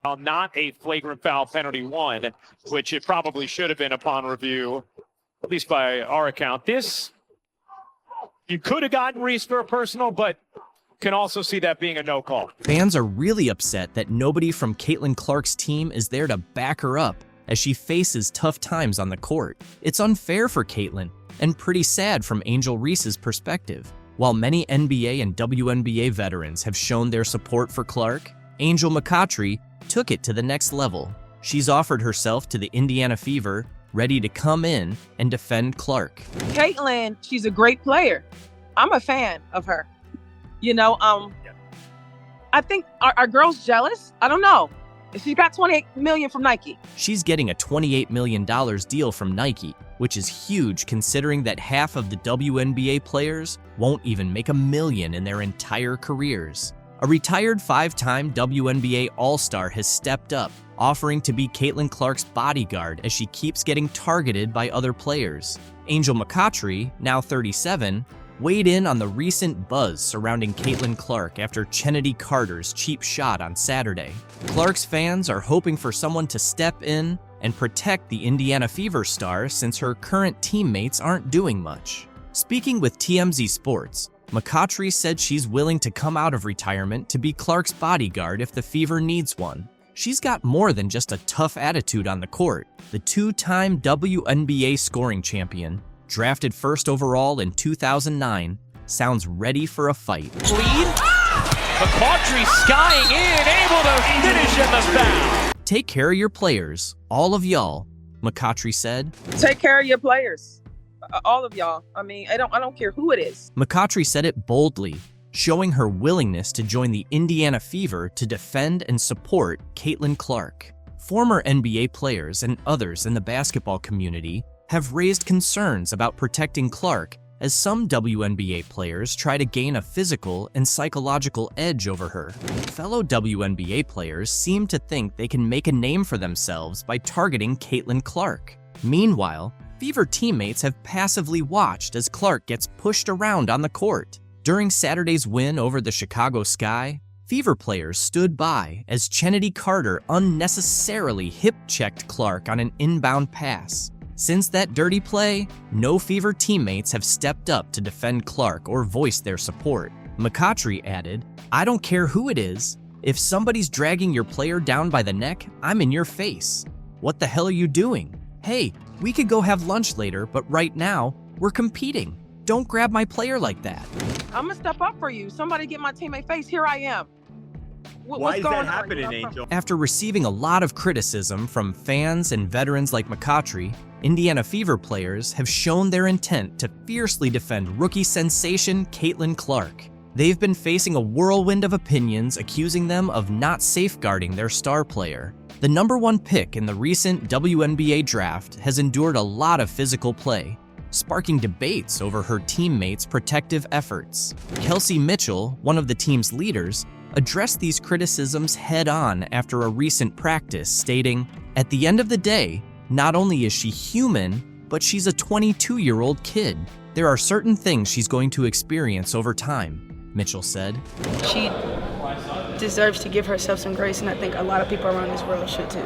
Not a flagrant foul penalty one, which it probably should have been upon review, at least by our account. This, you could have gotten Reese for a personal, but can also see that being a no call. Fans are really upset that nobody from Caitlin Clark's team is there to back her up as she faces tough times on the court. It's unfair for Caitlin and pretty sad from Angel Reese's perspective. While many NBA and WNBA veterans have shown their support for Clark, Angel McCoughtry took it to the next level. She's offered herself to the Indiana Fever, ready to come in and defend Clark. Caitlin, she's a great player. I'm a fan of her. You know, I think, are girls jealous? I don't know. She got $28 million from Nike. She's getting a $28 million deal from Nike, which is huge considering that half of the WNBA players won't even make $1 million in their entire careers. A retired 5-time WNBA All-Star has stepped up, offering to be Caitlin Clark's bodyguard as she keeps getting targeted by other players. Angel McCoughtry, now 37, weighed in on the recent buzz surrounding Caitlin Clark after Chennedy Carter's cheap shot on Saturday. Clark's fans are hoping for someone to step in and protect the Indiana Fever star since her current teammates aren't doing much. Speaking with TMZ Sports, McCoughtry said she's willing to come out of retirement to be Clark's bodyguard if the Fever needs one. She's got more than just a tough attitude on the court. The 2-time WNBA scoring champion, drafted first overall in 2009, sounds ready for a fight. Lead. McCoughtry skying in, able to finish in the foul. Take care of your players, all of y'all, McCoughtry said. Take care of your players, all of y'all. I mean, I don't care who it is. McCoughtry said it boldly, showing her willingness to join the Indiana Fever to defend and support Caitlin Clark. Former NBA players and others in the basketball community have raised concerns about protecting Clark as some WNBA players try to gain a physical and psychological edge over her. Fellow WNBA players seem to think they can make a name for themselves by targeting Caitlin Clark. Meanwhile, Fever teammates have passively watched as Clark gets pushed around on the court. During Saturday's win over the Chicago Sky, Fever players stood by as Chennedy Carter unnecessarily hip-checked Clark on an inbound pass. Since that dirty play, no Fever teammates have stepped up to defend Clark or voice their support. McCoughtry added, "I don't care who it is. If somebody's dragging your player down by the neck, I'm in your face. What the hell are you doing? Hey, we could go have lunch later, but right now, we're competing. Don't grab my player like that." I'm gonna step up for you. Somebody get my teammate face. Here I am. Why is that happening, Angel? After receiving a lot of criticism from fans and veterans like McCoughtry, Indiana Fever players have shown their intent to fiercely defend rookie sensation Caitlin Clark. They've been facing a whirlwind of opinions accusing them of not safeguarding their star player. The #1 pick in the recent WNBA draft has endured a lot of physical play, sparking debates over her teammates' protective efforts. Kelsey Mitchell, one of the team's leaders, addressed these criticisms head-on after a recent practice, stating, "At the end of the day, not only is she human, but she's a 22-year-old kid. There are certain things she's going to experience over time," Mitchell said. She deserves to give herself some grace, and I think a lot of people around this world should too.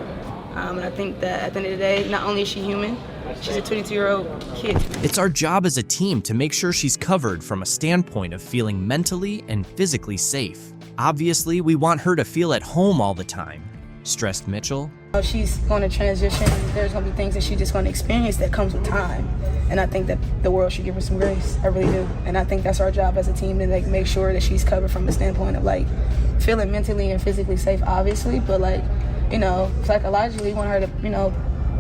And I think that at the end of the day, not only is she human, she's a 22-year-old kid. It's our job as a team to make sure she's covered from a standpoint of feeling mentally and physically safe. Obviously, we want her to feel at home all the time, stressed Mitchell. She's going to transition. There's going to be things that she's just going to experience that comes with time. And I think that the world should give her some grace. I really do. And I think that's our job as a team to make sure that she's covered from the standpoint of feeling mentally and physically safe, obviously. But psychologically, we want her to,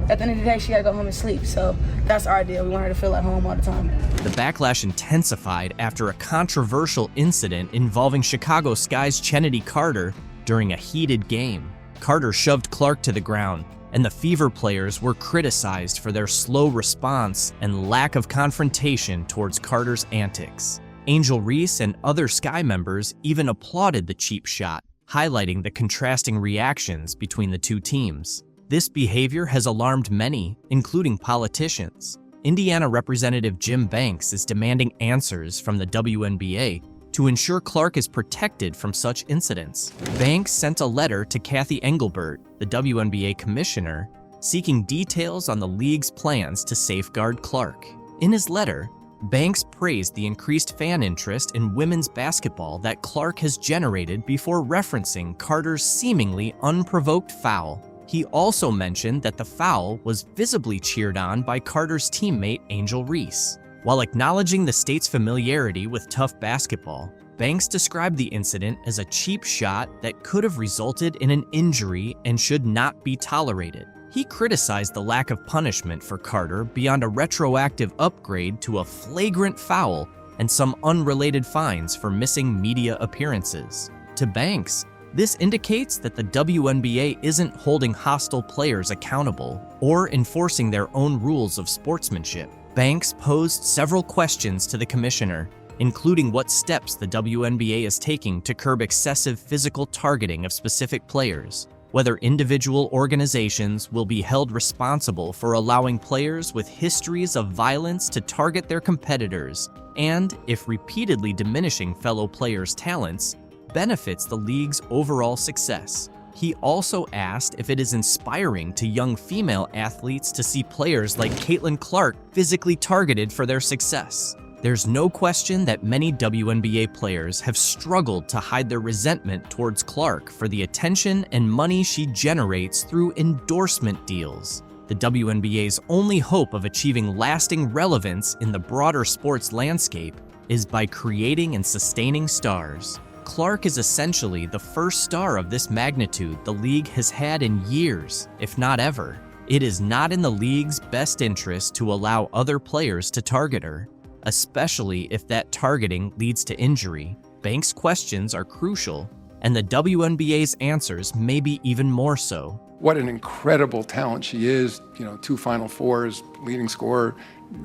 at the end of the day, she got to go home and sleep. So that's our deal. We want her to feel at home all the time. The backlash intensified after a controversial incident involving Chicago Sky's Chennedy Carter during a heated game. Carter shoved Clark to the ground, and the Fever players were criticized for their slow response and lack of confrontation towards Carter's antics. Angel Reese and other Sky members even applauded the cheap shot, highlighting the contrasting reactions between the two teams. This behavior has alarmed many, including politicians. Indiana Representative Jim Banks is demanding answers from the WNBA, to ensure Clark is protected from such incidents. Banks sent a letter to Kathy Engelbert, the WNBA commissioner, seeking details on the league's plans to safeguard Clark. In his letter, Banks praised the increased fan interest in women's basketball that Clark has generated before referencing Carter's seemingly unprovoked foul. He also mentioned that the foul was visibly cheered on by Carter's teammate Angel Reese. While acknowledging the state's familiarity with tough basketball, Banks described the incident as a cheap shot that could have resulted in an injury and should not be tolerated. He criticized the lack of punishment for Carter beyond a retroactive upgrade to a flagrant foul and some unrelated fines for missing media appearances. To Banks, this indicates that the WNBA isn't holding hostile players accountable or enforcing their own rules of sportsmanship. Banks posed several questions to the commissioner, including what steps the WNBA is taking to curb excessive physical targeting of specific players, whether individual organizations will be held responsible for allowing players with histories of violence to target their competitors, and if repeatedly diminishing fellow players' talents benefits the league's overall success. He also asked if it is inspiring to young female athletes to see players like Caitlin Clark physically targeted for their success. There's no question that many WNBA players have struggled to hide their resentment towards Clark for the attention and money she generates through endorsement deals. The WNBA's only hope of achieving lasting relevance in the broader sports landscape is by creating and sustaining stars. Clark is essentially the first star of this magnitude the league has had in years, if not ever. It is not in the league's best interest to allow other players to target her, especially if that targeting leads to injury. Banks' questions are crucial, and the WNBA's answers may be even more so. What an incredible talent she is, 2 Final Fours, leading scorer,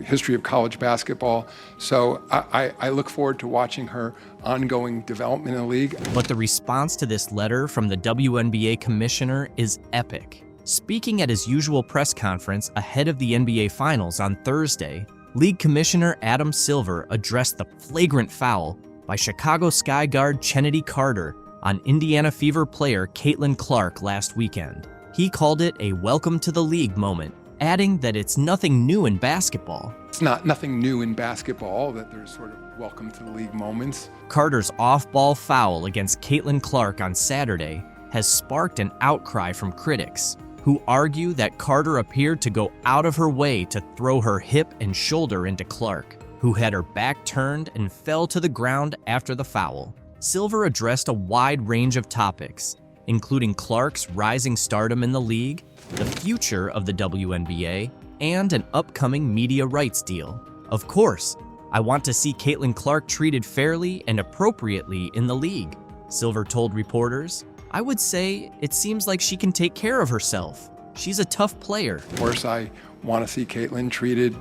history of college basketball. So I look forward to watching her ongoing development in the league. But the response to this letter from the WNBA commissioner is epic. Speaking at his usual press conference ahead of the NBA Finals on Thursday, League Commissioner Adam Silver addressed the flagrant foul by Chicago Sky guard Chennedy Carter on Indiana Fever player Caitlin Clark last weekend. He called it a welcome to the league moment, adding that it's nothing new in basketball. It's nothing new in basketball that there's sort of welcome to the league moments. Carter's off-ball foul against Caitlin Clark on Saturday has sparked an outcry from critics, who argue that Carter appeared to go out of her way to throw her hip and shoulder into Clark, who had her back turned and fell to the ground after the foul. Silver addressed a wide range of topics, including Clark's rising stardom in the league, the future of the WNBA, and an upcoming media rights deal. Of course, I want to see Caitlin Clark treated fairly and appropriately in the league, Silver told reporters. I would say it seems like she can take care of herself. She's a tough player. Of course, I want to see Caitlin treated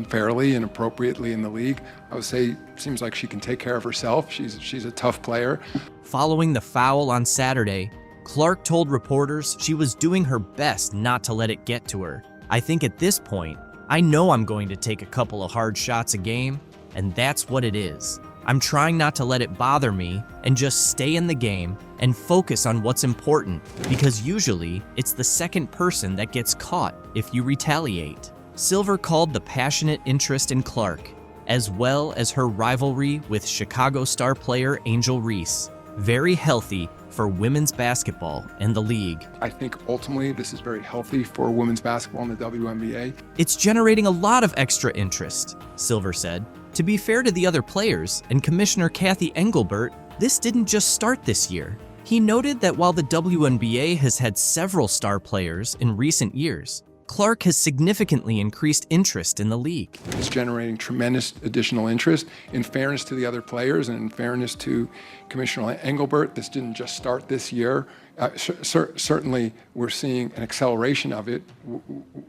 fairly and appropriately in the league. I would say it seems like she can take care of herself. She's a tough player. Following the foul on Saturday, Clark told reporters she was doing her best not to let it get to her. I think at this point, I know I'm going to take a couple of hard shots a game, and that's what it is. I'm trying not to let it bother me and just stay in the game and focus on what's important, because usually it's the second person that gets caught if you retaliate. Silver called the passionate interest in Clark, as well as her rivalry with Chicago star player Angel Reese, very healthy for women's basketball and the league. I think ultimately this is very healthy for women's basketball in the WNBA. It's generating a lot of extra interest, Silver said. To be fair to the other players and Commissioner Kathy Engelbert, this didn't just start this year. He noted that while the WNBA has had several star players in recent years, Clark has significantly increased interest in the league. It's generating tremendous additional interest. In fairness to the other players and in fairness to Commissioner Engelbert, this didn't just start this year. Certainly, we're seeing an acceleration of it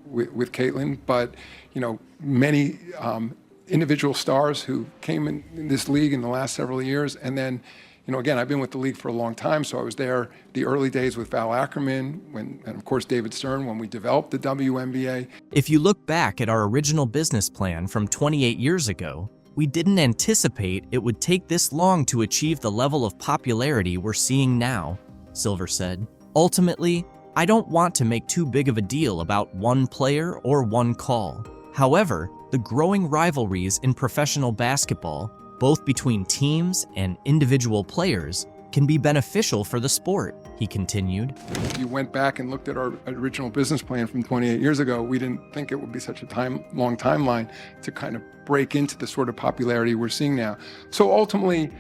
with Caitlin, but many individual stars who came in this league in the last several years, and then again, I've been with the league for a long time, so I was there the early days with Val Ackerman, and of course David Stern when we developed the WNBA. If you look back at our original business plan from 28 years ago, "We didn't anticipate it would take this long to achieve the level of popularity we're seeing now," Silver said. "Ultimately, I don't want to make too big of a deal about one player or one call. However, the growing rivalries in professional basketball, both between teams and individual players, can be beneficial for the sport," he continued. If you went back and looked at our original business plan from 28 years ago, we didn't think it would be such a long timeline to kind of break into the sort of popularity we're seeing now. So ultimately,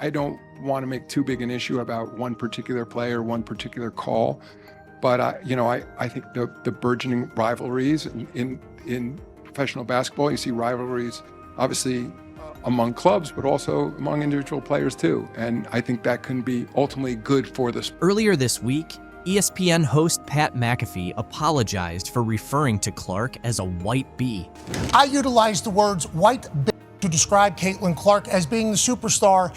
I don't want to make too big an issue about one particular player, one particular call, but I think the burgeoning rivalries in professional basketball, you see rivalries obviously among clubs, but also among individual players too. And I think that can be ultimately good for the sport. Earlier this week, ESPN host Pat McAfee apologized for referring to Clark as a white bee. "I utilized the words white bee to describe Caitlin Clark as being the superstar.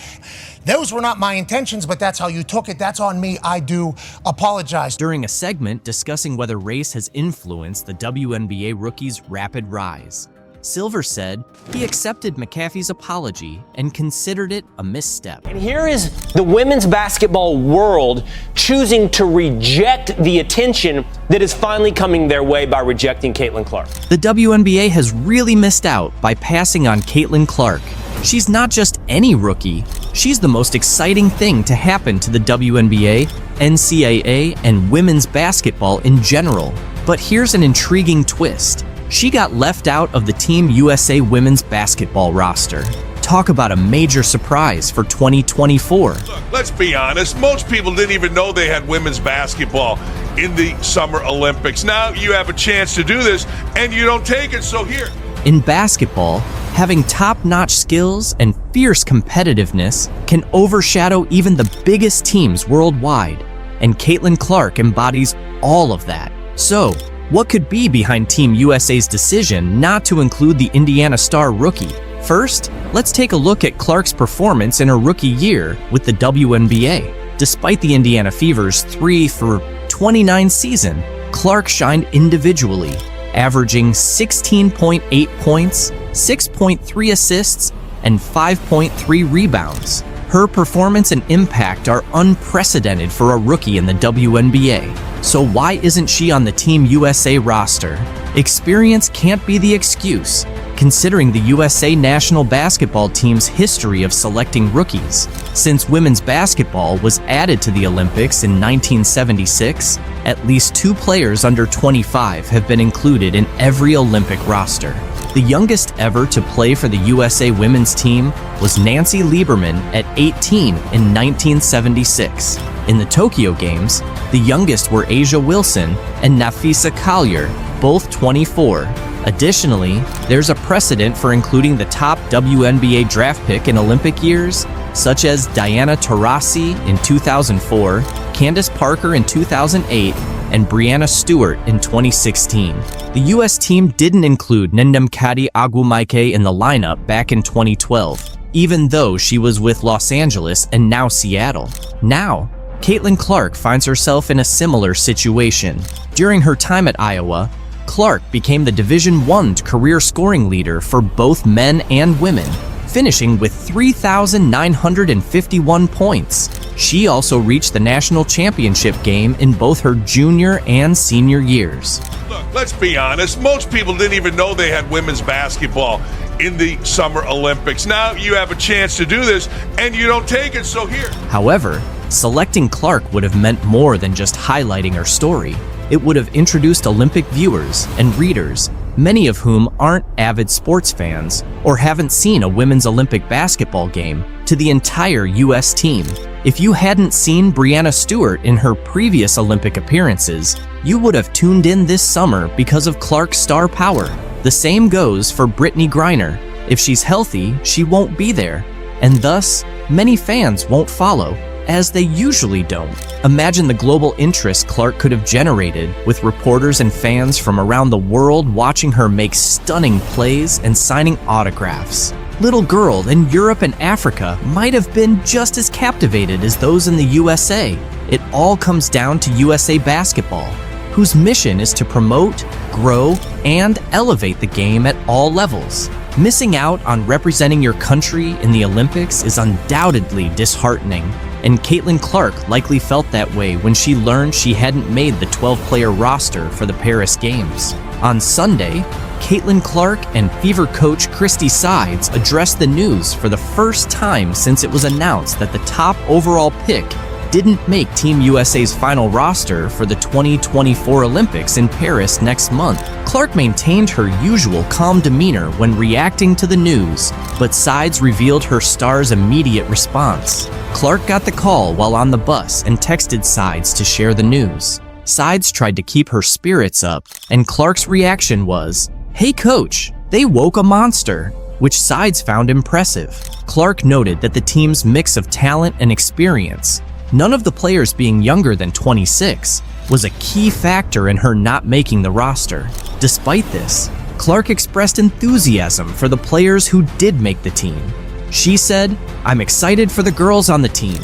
Those were not my intentions, but that's how you took it. That's on me. I do apologize." During a segment discussing whether race has influenced the WNBA rookie's rapid rise, Silver said he accepted McAfee's apology and considered it a misstep. And here is the women's basketball world choosing to reject the attention that is finally coming their way by rejecting Caitlin Clark. The WNBA has really missed out by passing on Caitlin Clark. She's not just any rookie, she's the most exciting thing to happen to the WNBA, NCAA, and women's basketball in general. But here's an intriguing twist. She got left out of the Team USA women's basketball roster. Talk about a major surprise for 2024. Look, let's be honest, most people didn't even know they had women's basketball in the Summer Olympics. Now you have a chance to do this, and you don't take it, so here. In basketball, having top-notch skills and fierce competitiveness can overshadow even the biggest teams worldwide, and Caitlin Clark embodies all of that. So, what could be behind Team USA's decision not to include the Indiana Star rookie? First, let's take a look at Clark's performance in her rookie year with the WNBA. Despite the Indiana Fever's 3-for-29 season, Clark shined individually, averaging 16.8 points, 6.3 assists, and 5.3 rebounds. Her performance and impact are unprecedented for a rookie in the WNBA. So why isn't she on the Team USA roster? Experience can't be the excuse, considering the USA national basketball team's history of selecting rookies. Since women's basketball was added to the Olympics in 1976, at least 2 players under 25 have been included in every Olympic roster. The youngest ever to play for the USA women's team was Nancy Lieberman at 18 in 1976. In the Tokyo Games, the youngest were Asia Wilson and Nafisa Collier, both 24. Additionally, there's a precedent for including the top WNBA draft pick in Olympic years, such as Diana Taurasi in 2004, Candace Parker in 2008, and Breanna Stewart in 2016. The U.S. team didn't include Ndamukadi Agwumaike in the lineup back in 2012, even though she was with Los Angeles and now Seattle. Now, Caitlin Clark finds herself in a similar situation. During her time at Iowa, Clark became the Division I career scoring leader for both men and women, finishing with 3,951 points. She also reached the national championship game in both her junior and senior years. Look, let's be honest, most people didn't even know they had women's basketball in the Summer Olympics. Now you have a chance to do this, and you don't take it, so here. However, selecting Clark would have meant more than just highlighting her story. It would have introduced Olympic viewers and readers, many of whom aren't avid sports fans or haven't seen a women's Olympic basketball game, to the entire U.S. team. If you hadn't seen Breanna Stewart in her previous Olympic appearances, you would have tuned in this summer because of Clark's star power. The same goes for Brittany Griner. If she's healthy, she won't be there, and thus, many fans won't follow, as they usually don't. Imagine the global interest Clark could have generated, with reporters and fans from around the world watching her make stunning plays and signing autographs. Little girls in Europe and Africa might have been just as captivated as those in the USA. It all comes down to USA Basketball, whose mission is to promote, grow, and elevate the game at all levels. Missing out on representing your country in the Olympics is undoubtedly disheartening, and Caitlin Clark likely felt that way when she learned she hadn't made the 12-player roster for the Paris Games. On Sunday, Caitlin Clark and Fever coach Christy Sides addressed the news for the first time since it was announced that the top overall pick didn't make Team USA's final roster for the 2024 Olympics in Paris next month. Clark maintained her usual calm demeanor when reacting to the news, but Sides revealed her star's immediate response. Clark got the call while on the bus and texted Sides to share the news. Sides tried to keep her spirits up, and Clark's reaction was, "Hey coach, they woke a monster," which Sides found impressive. Clark noted that the team's mix of talent and experience, none of the players being younger than 26, was a key factor in her not making the roster. Despite this, Clark expressed enthusiasm for the players who did make the team. She said, "I'm excited for the girls on the team.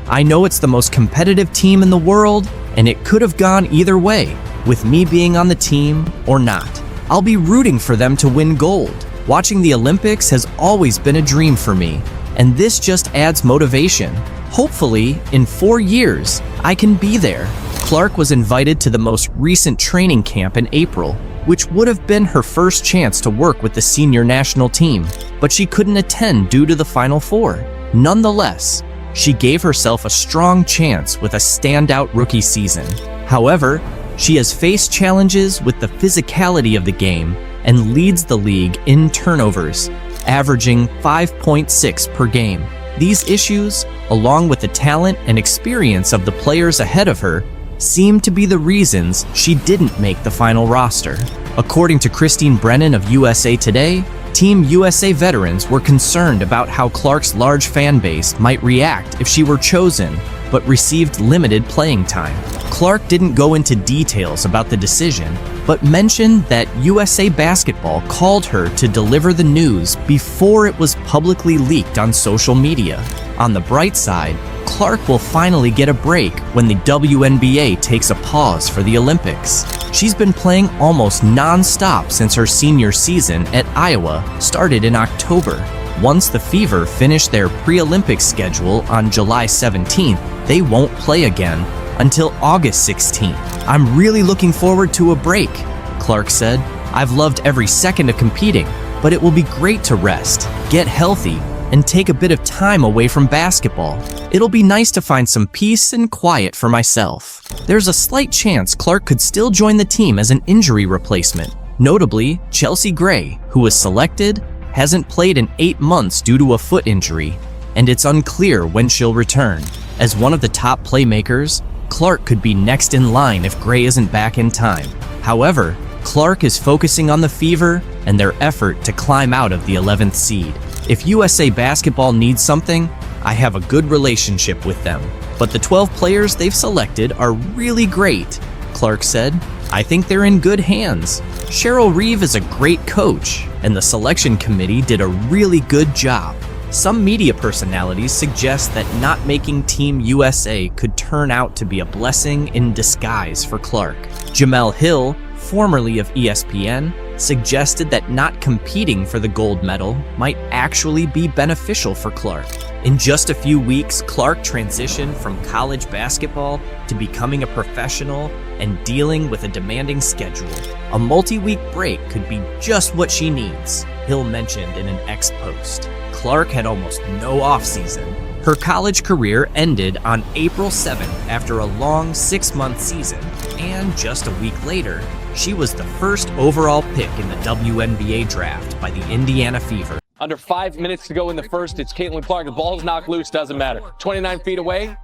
I know it's the most competitive team in the world, and it could have gone either way, with me being on the team or not. I'll be rooting for them to win gold. Watching the Olympics has always been a dream for me, and this just adds motivation. Hopefully, in 4 years, I can be there." Clark was invited to the most recent training camp in April, which would have been her first chance to work with the senior national team, but she couldn't attend due to the Final Four. Nonetheless, she gave herself a strong chance with a standout rookie season. However, she has faced challenges with the physicality of the game and leads the league in turnovers, averaging 5.6 per game. These issues, along with the talent and experience of the players ahead of her, seem to be the reasons she didn't make the final roster. According to Christine Brennan of USA Today, Team USA veterans were concerned about how Clark's large fan base might react if she were chosen, but received limited playing time. Clark didn't go into details about the decision, but mentioned that USA Basketball called her to deliver the news before it was publicly leaked on social media. On the bright side, Clark will finally get a break when the WNBA takes a pause for the Olympics. She's been playing almost non-stop since her senior season at Iowa started in October. Once the Fever finish their pre-Olympic schedule on July 17th, they won't play again until August 16th. "I'm really looking forward to a break," Clark said. "I've loved every second of competing, but it will be great to rest, get healthy, and take a bit of time away from basketball. It'll be nice to find some peace and quiet for myself." There's a slight chance Clark could still join the team as an injury replacement. Notably, Chelsea Gray, who was selected, hasn't played in 8 months due to a foot injury, and it's unclear when she'll return. As one of the top playmakers, Clark could be next in line if Gray isn't back in time. However, Clark is focusing on the Fever and their effort to climb out of the 11th seed. "If USA Basketball needs something, I have a good relationship with them. But the 12 players they've selected are really great," Clark said. "I think they're in good hands. Cheryl Reeve is a great coach, and the selection committee did a really good job." Some media personalities suggest that not making Team USA could turn out to be a blessing in disguise for Clark. Jamel Hill, formerly of ESPN, suggested that not competing for the gold medal might actually be beneficial for Clark. In just a few weeks, Clark transitioned from college basketball to becoming a professional and dealing with a demanding schedule. A multi-week break could be just what she needs, Hill mentioned in an X post. Clark had almost no offseason. Her college career ended on April 7th after a long 6-month season, and just a week later, she was the first overall pick in the WNBA draft by the Indiana Fever. Under 5 minutes to go in the first, it's Caitlin Clark. The ball's knocked loose, doesn't matter. 29 feet away,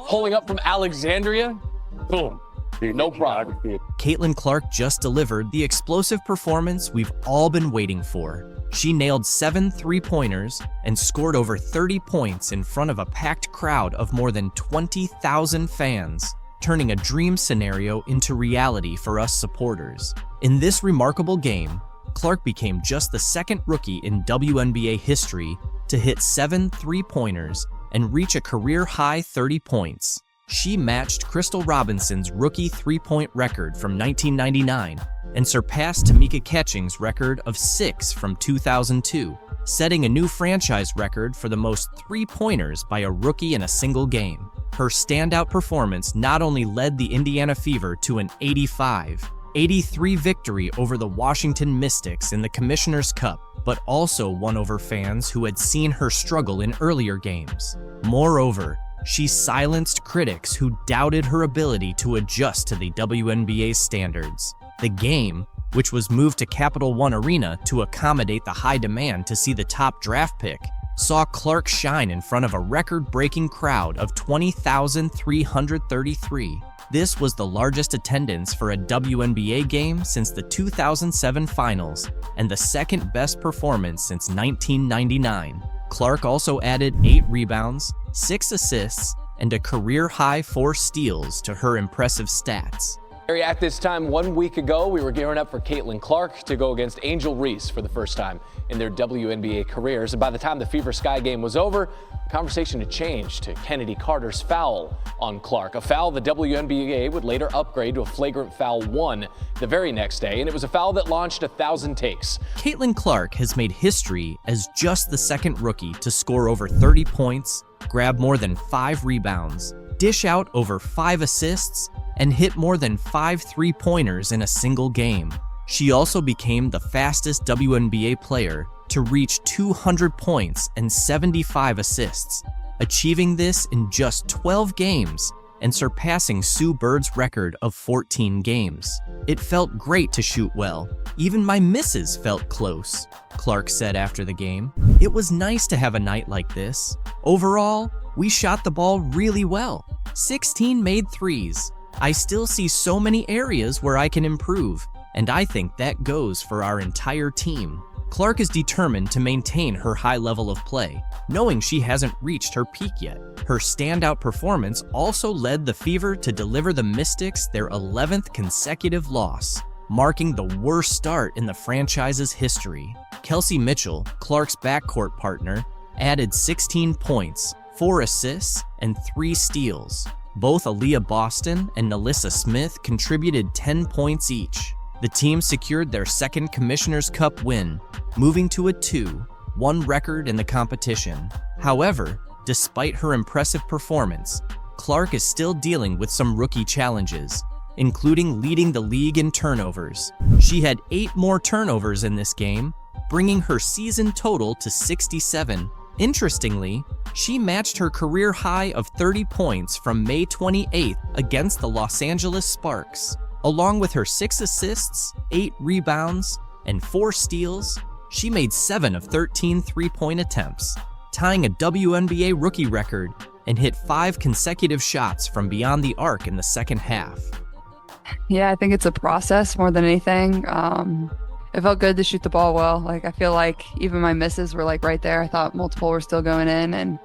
pulling up from Alexandria, boom, no problem. Caitlin Clark just delivered the explosive performance we've all been waiting for. She nailed 7 3-pointers and scored over 30 points in front of a packed crowd of more than 20,000 fans, turning a dream scenario into reality for us supporters. In this remarkable game, Clark became just the second rookie in WNBA history to hit 7 3-pointers and reach a career-high 30 points. She matched Crystal Robinson's rookie 3-point record from 1999 and surpassed Tamika Catching's record of 6 from 2002, setting a new franchise record for the most three-pointers by a rookie in a single game. Her standout performance not only led the Indiana Fever to an 85-83 victory over the Washington Mystics in the Commissioner's Cup, but also won over fans who had seen her struggle in earlier games. Moreover, she silenced critics who doubted her ability to adjust to the WNBA standards. The game, which was moved to Capital One Arena to accommodate the high demand to see the top draft pick, saw Clark shine in front of a record-breaking crowd of 20,333. This was the largest attendance for a WNBA game since the 2007 finals and the second best performance since 1999. Clark also added 8 rebounds, 6 assists, and a career-high 4 steals to her impressive stats. At this time 1 week ago, we were gearing up for Caitlin Clark to go against Angel Reese for the first time in their WNBA careers. And by the time the Fever Sky game was over, the conversation had changed to Kennedy Carter's foul on Clark. A foul the WNBA would later upgrade to a flagrant foul 1 the very next day, and it was a foul that launched 1,000 takes. Caitlin Clark has made history as just the second rookie to score over 30 points, grab more than 5 rebounds, dish out over 5 assists, and hit more than 5 three-pointers in a single game. She also became the fastest WNBA player to reach 200 points and 75 assists, achieving this in just 12 games and surpassing Sue Bird's record of 14 games. "It felt great to shoot well. Even my misses felt close," Clark said after the game. "It was nice to have a night like this. Overall, we shot the ball really well. 16 made threes. I still see so many areas where I can improve, and I think that goes for our entire team." Clark is determined to maintain her high level of play, knowing she hasn't reached her peak yet. Her standout performance also led the Fever to deliver the Mystics their 11th consecutive loss, marking the worst start in the franchise's history. Kelsey Mitchell, Clark's backcourt partner, added 16 points, 4 assists, and 3 steals. Both Aaliyah Boston and Nalissa Smith contributed 10 points each. The team secured their second Commissioner's Cup win, moving to a 2-1 record in the competition. However, despite her impressive performance, Clark is still dealing with some rookie challenges, including leading the league in turnovers. She had 8 more turnovers in this game, bringing her season total to 67. Interestingly, she matched her career high of 30 points from May 28th against the Los Angeles Sparks. Along with her 6 assists, 8 rebounds, and 4 steals, she made 7 of 13 three-point attempts, tying a WNBA rookie record, and hit 5 consecutive shots from beyond the arc in the second half. Yeah, I think it's a process more than anything. It felt good to shoot the ball well. Like, I feel like even my misses were like right there. I thought multiple were still going in, and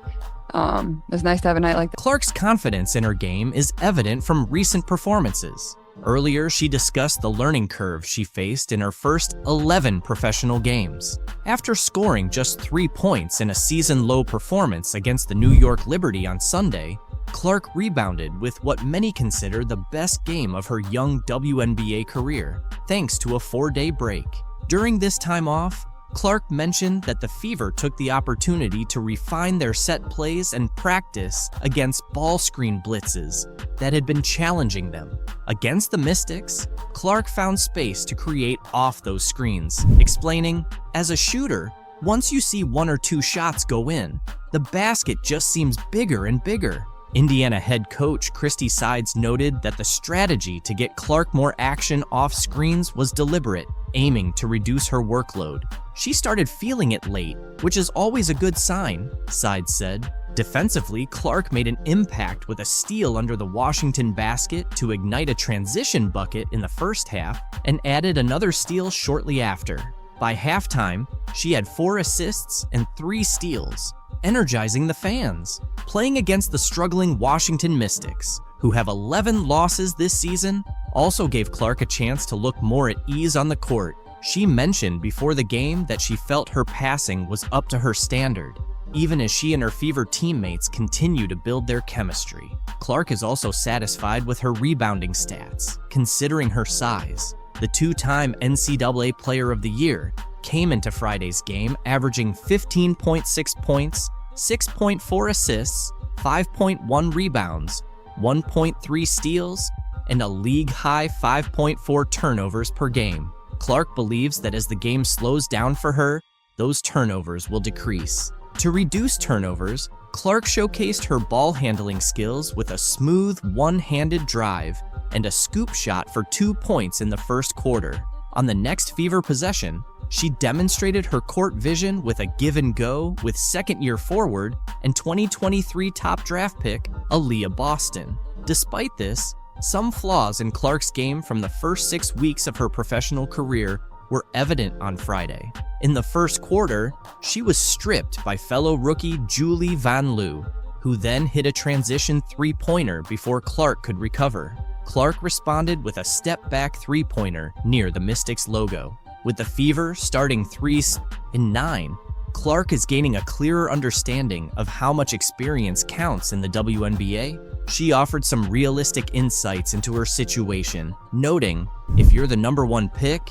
it was nice to have a night like that. Clark's confidence in her game is evident from recent performances. Earlier, she discussed the learning curve she faced in her first 11 professional games. After scoring just 3 points in a season-low performance against the New York Liberty on Sunday, Clark rebounded with what many consider the best game of her young WNBA career, thanks to a 4-day break. During this time off, Clark mentioned that the Fever took the opportunity to refine their set plays and practice against ball screen blitzes that had been challenging them. Against the Mystics, Clark found space to create off those screens, explaining, "As a shooter, once you see 1 or 2 shots go in, the basket just seems bigger and bigger." Indiana head coach Christy Sides noted that the strategy to get Clark more action off screens was deliberate, aiming to reduce her workload. "She started feeling it late, which is always a good sign," Sides said. Defensively, Clark made an impact with a steal under the Washington basket to ignite a transition bucket in the first half and added another steal shortly after. By halftime, she had 4 assists and 3 steals, energizing the fans. Playing against the struggling Washington Mystics, who have 11 losses this season, also gave Clark a chance to look more at ease on the court. She mentioned before the game that she felt her passing was up to her standard, even as she and her Fever teammates continue to build their chemistry. Clark is also satisfied with her rebounding stats, considering her size. the two-time NCAA Player of the Year, came into Friday's game averaging 15.6 points, 6.4 assists, 5.1 rebounds, 1.3 steals, and a league-high 5.4 turnovers per game. Clark believes that as the game slows down for her, those turnovers will decrease. To reduce turnovers, Clark showcased her ball handling skills with a smooth one-handed drive and a scoop shot for 2 points in the first quarter. On the next Fever possession, she demonstrated her court vision with a give and go with second-year forward and 2023 top draft pick, Aaliyah Boston. Despite this, some flaws in Clark's game from the first 6 weeks of her professional career were evident on Friday. In the first quarter, she was stripped by fellow rookie Julie Van Loo, who then hit a transition three-pointer before Clark could recover. Clark responded with a step-back three-pointer near the Mystics logo. With the Fever starting 3s in 9, Clark is gaining a clearer understanding of how much experience counts in the WNBA. She offered some realistic insights into her situation, noting, if you're the #1 pick,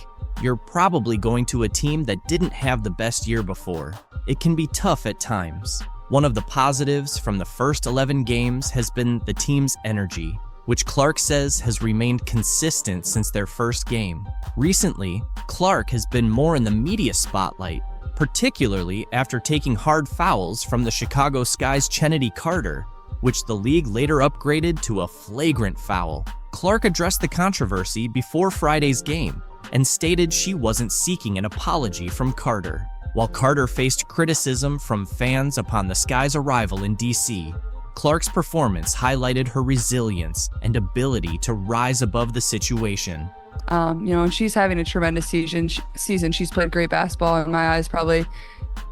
you're probably going to a team that didn't have the best year before. It can be tough at times. One of the positives from the first 11 games has been the team's energy, which Clark says has remained consistent since their first game. Recently, Clark has been more in the media spotlight, particularly after taking hard fouls from the Chicago Sky's Chennedy Carter, which the league later upgraded to a flagrant foul. Clark addressed the controversy before Friday's game and stated she wasn't seeking an apology from Carter. While Carter faced criticism from fans upon the Sky's arrival in DC, Clark's performance highlighted her resilience and ability to rise above the situation. And she's having a tremendous season. She's played great basketball in my eyes, probably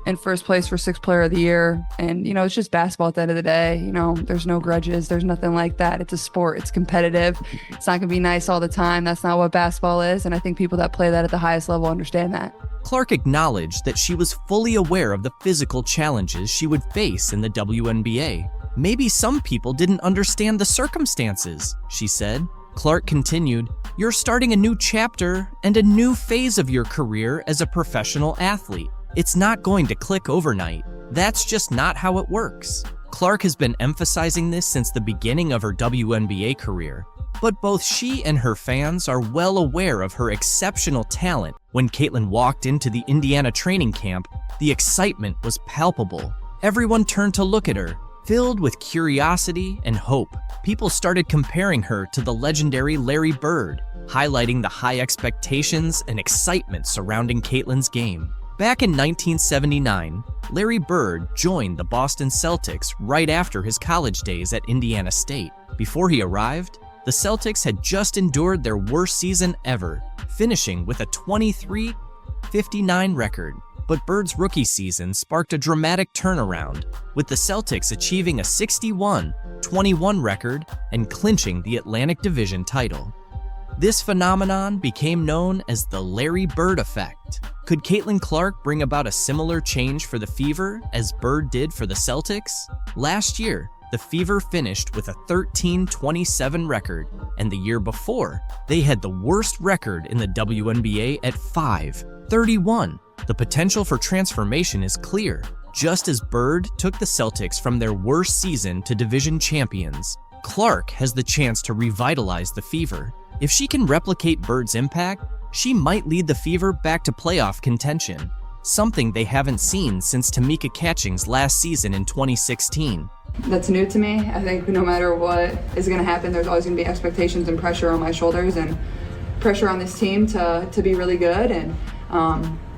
in first place for 6th player of the year. And, it's just basketball at the end of the day. There's no grudges. There's nothing like that. It's a sport. It's competitive. It's not going to be nice all the time. That's not what basketball is. And I think people that play that at the highest level understand that. Clark acknowledged that she was fully aware of the physical challenges she would face in the WNBA. Maybe some people didn't understand the circumstances, she said. Clark continued, "You're starting a new chapter and a new phase of your career as a professional athlete. It's not going to click overnight. That's just not how it works." Clark has been emphasizing this since the beginning of her WNBA career, but both she and her fans are well aware of her exceptional talent. When Caitlin walked into the Indiana training camp, the excitement was palpable. Everyone turned to look at her, filled with curiosity and hope. People started comparing her to the legendary Larry Bird, highlighting the high expectations and excitement surrounding Caitlin's game. Back in 1979, Larry Bird joined the Boston Celtics right after his college days at Indiana State. Before he arrived, the Celtics had just endured their worst season ever, finishing with a 23-59 record. But Bird's rookie season sparked a dramatic turnaround, with the Celtics achieving a 61-21 record and clinching the Atlantic Division title. This phenomenon became known as the Larry Bird effect. Could Caitlin Clark bring about a similar change for the Fever as Bird did for the Celtics? Last year, the Fever finished with a 13-27 record, and the year before, they had the worst record in the WNBA at 5-31. The potential for transformation is clear. Just as Bird took the Celtics from their worst season to division champions, Clark has the chance to revitalize the Fever. If she can replicate Bird's impact, she might lead the Fever back to playoff contention, something they haven't seen since Tamika Catching's last season in 2016. That's new to me. I think no matter what is going to happen, there's always going to be expectations and pressure on my shoulders and pressure on this team to be really good. And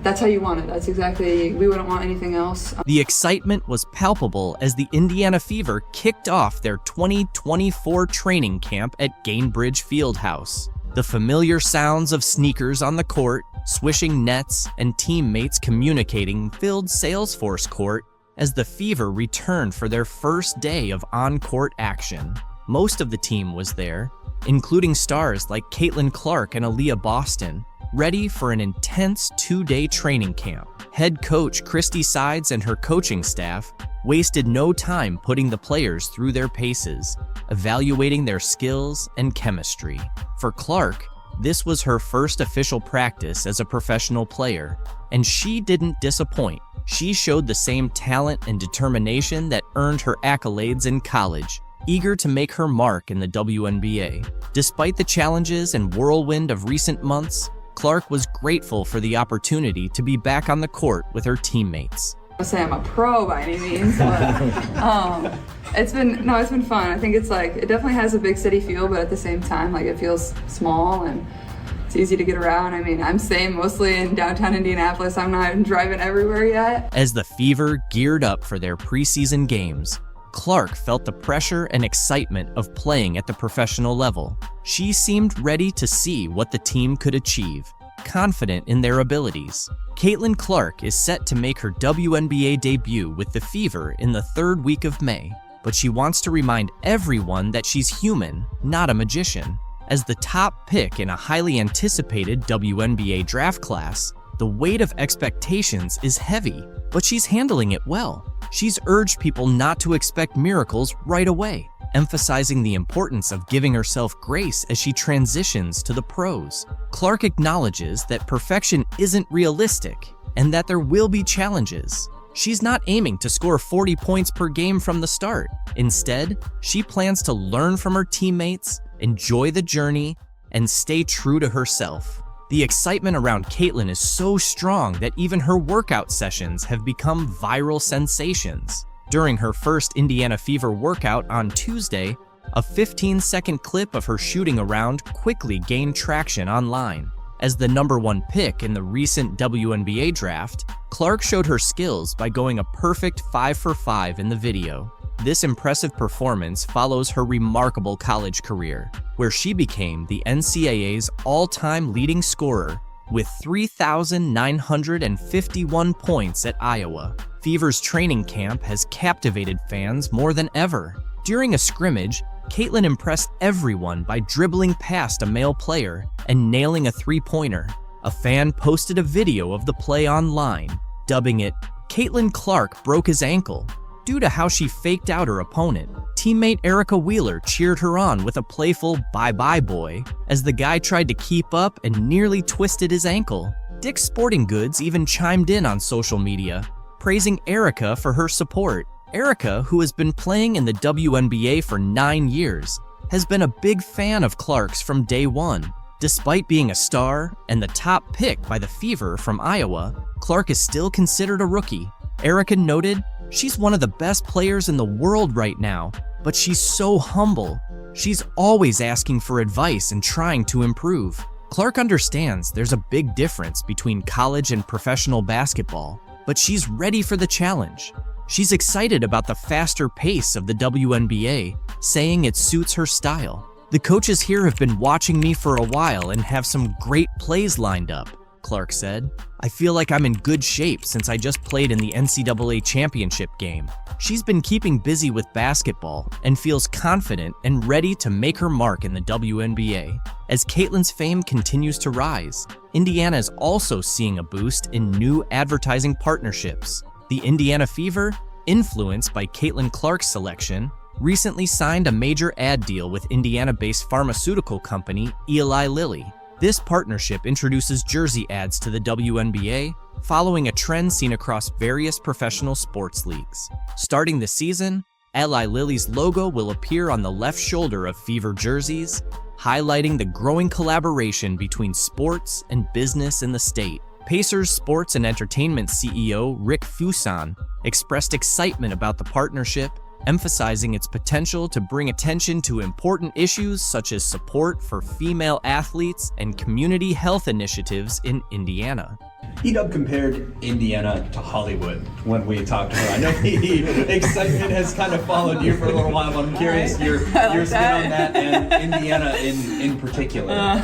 that's how you want it. That's exactly, we wouldn't want anything else. The excitement was palpable as the Indiana Fever kicked off their 2024 training camp at Gainbridge Fieldhouse. The familiar sounds of sneakers on the court, swishing nets, and teammates communicating filled Salesforce Court as the Fever returned for their first day of on-court action. Most of the team was there, including stars like Caitlin Clark and Aaliyah Boston, ready for an intense 2-day training camp. Head coach Christy Sides and her coaching staff wasted no time putting the players through their paces, evaluating their skills and chemistry. For Clark, This was her first official practice as a professional player, and she didn't disappoint. She showed the same talent and determination that earned her accolades in college, eager to make her mark in the WNBA. Despite the challenges and whirlwind of recent months, Clark was grateful for the opportunity to be back on the court with her teammates. I say I'm a pro by any means, but it's been fun. I think it definitely has a big city feel, but at the same time, like, it feels small and it's easy to get around. I mean, I'm staying mostly in downtown Indianapolis. I'm not driving everywhere yet. As the Fever geared up for their preseason games, Clark felt the pressure and excitement of playing at the professional level. She seemed ready to see what the team could achieve, confident in their abilities. Caitlin Clark is set to make her WNBA debut with the Fever in the 3rd week of May, but she wants to remind everyone that she's human, not a magician. As the top pick in a highly anticipated WNBA draft class, the weight of expectations is heavy, but she's handling it well. She's urged people not to expect miracles right away, emphasizing the importance of giving herself grace as she transitions to the pros. Clark acknowledges that perfection isn't realistic and that there will be challenges. She's not aiming to score 40 points per game from the start. Instead, she plans to learn from her teammates, enjoy the journey, and stay true to herself. The excitement around Caitlin is so strong that even her workout sessions have become viral sensations. During her first Indiana Fever workout on Tuesday, a 15-second clip of her shooting around quickly gained traction online. As the #1 pick in the recent WNBA draft, Clark showed her skills by going a perfect 5 for 5 in the video. This impressive performance follows her remarkable college career, where she became the NCAA's all-time leading scorer with 3,951 points at Iowa. Fever's training camp has captivated fans more than ever. During a scrimmage, Caitlin impressed everyone by dribbling past a male player and nailing a three-pointer. A fan posted a video of the play online, dubbing it, "Caitlin Clark broke his ankle." Due to how she faked out her opponent, teammate Erica Wheeler cheered her on with a playful "bye-bye boy" as the guy tried to keep up and nearly twisted his ankle. Dick's Sporting Goods even chimed in on social media, praising Erica for her support. Erica, who has been playing in the WNBA for 9 years, has been a big fan of Clark's from day one. Despite being a star and the top pick by the Fever from Iowa, Clark is still considered a rookie. Erica noted, "She's one of the best players in the world right now, but she's so humble. She's always asking for advice and trying to improve." Clark understands there's a big difference between college and professional basketball, but she's ready for the challenge. She's excited about the faster pace of the WNBA, saying it suits her style. "The coaches here have been watching me for a while and have some great plays lined up," Clark said. "I feel like I'm in good shape since I just played in the NCAA championship game." She's been keeping busy with basketball and feels confident and ready to make her mark in the WNBA. As Caitlin's fame continues to rise, Indiana is also seeing a boost in new advertising partnerships. The Indiana Fever, influenced by Caitlin Clark's selection, recently signed a major ad deal with Indiana-based pharmaceutical company Eli Lilly. This partnership introduces jersey ads to the WNBA, following a trend seen across various professional sports leagues. Starting the season, Eli Lilly's logo will appear on the left shoulder of Fever jerseys, highlighting the growing collaboration between sports and business in the state. Pacers Sports and Entertainment CEO Rick Fuson expressed excitement about the partnership, emphasizing its potential to bring attention to important issues such as support for female athletes and community health initiatives in Indiana. Edub compared Indiana to Hollywood when we talked to her. I know the excitement has kind of followed you for a little while, but I'm curious your spin on that and Indiana in particular.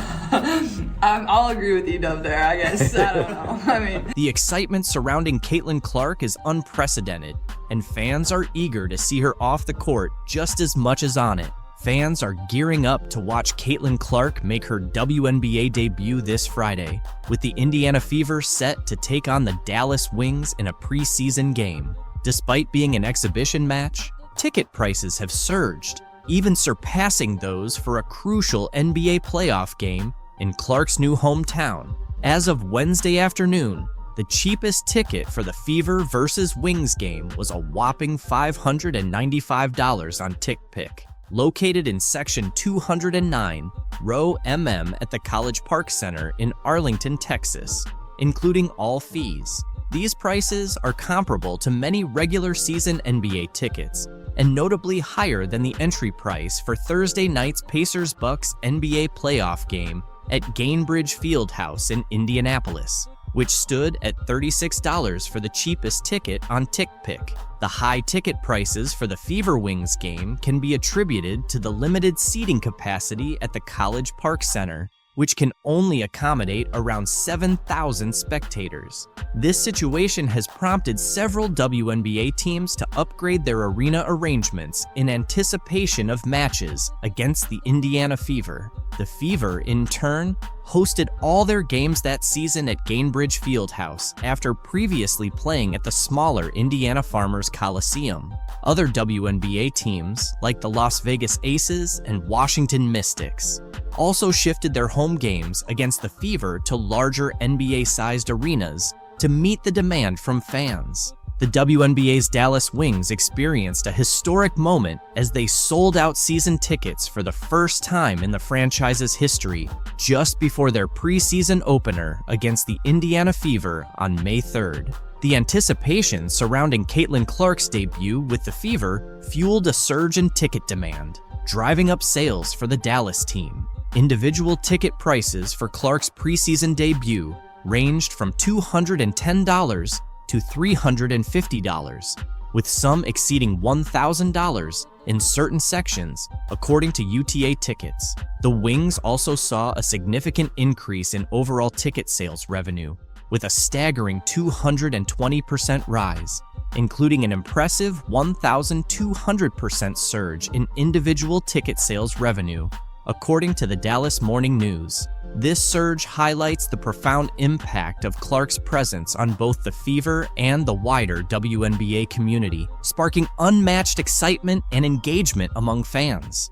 I'll agree with Edub there, I guess. I don't know. The excitement surrounding Caitlin Clark is unprecedented, and fans are eager to see her off the court just as much as on it. Fans are gearing up to watch Caitlin Clark make her WNBA debut this Friday, with the Indiana Fever set to take on the Dallas Wings in a preseason game. Despite being an exhibition match, ticket prices have surged, even surpassing those for a crucial NBA playoff game in Clark's new hometown. As of Wednesday afternoon, the cheapest ticket for the Fever versus Wings game was a whopping $595 on TickPick. Located in section 209, row MM at the College Park Center in Arlington, Texas, including all fees. These prices are comparable to many regular season NBA tickets, and notably higher than the entry price for Thursday night's Pacers-Bucks NBA playoff game at Gainbridge Fieldhouse in Indianapolis, which stood at $36 for the cheapest ticket on TickPick. The high ticket prices for the Fever Wings game can be attributed to the limited seating capacity at the College Park Center, which can only accommodate around 7,000 spectators. This situation has prompted several WNBA teams to upgrade their arena arrangements in anticipation of matches against the Indiana Fever. The Fever, in turn, hosted all their games that season at Gainbridge Fieldhouse after previously playing at the smaller Indiana Farmers Coliseum. Other WNBA teams, like the Las Vegas Aces and Washington Mystics, also shifted their home games against the Fever to larger NBA-sized arenas to meet the demand from fans. The WNBA's Dallas Wings experienced a historic moment as they sold out season tickets for the first time in the franchise's history just before their preseason opener against the Indiana Fever on May 3rd. The anticipation surrounding Caitlin Clark's debut with the Fever fueled a surge in ticket demand, driving up sales for the Dallas team. Individual ticket prices for Clark's preseason debut ranged from $210 to $350, with some exceeding $1,000 in certain sections, according to UTA Tickets. The Wings also saw a significant increase in overall ticket sales revenue, with a staggering 220% rise, including an impressive 1,200% surge in individual ticket sales revenue, according to the Dallas Morning News. This surge highlights the profound impact of Clark's presence on both the Fever and the wider WNBA community, sparking unmatched excitement and engagement among fans.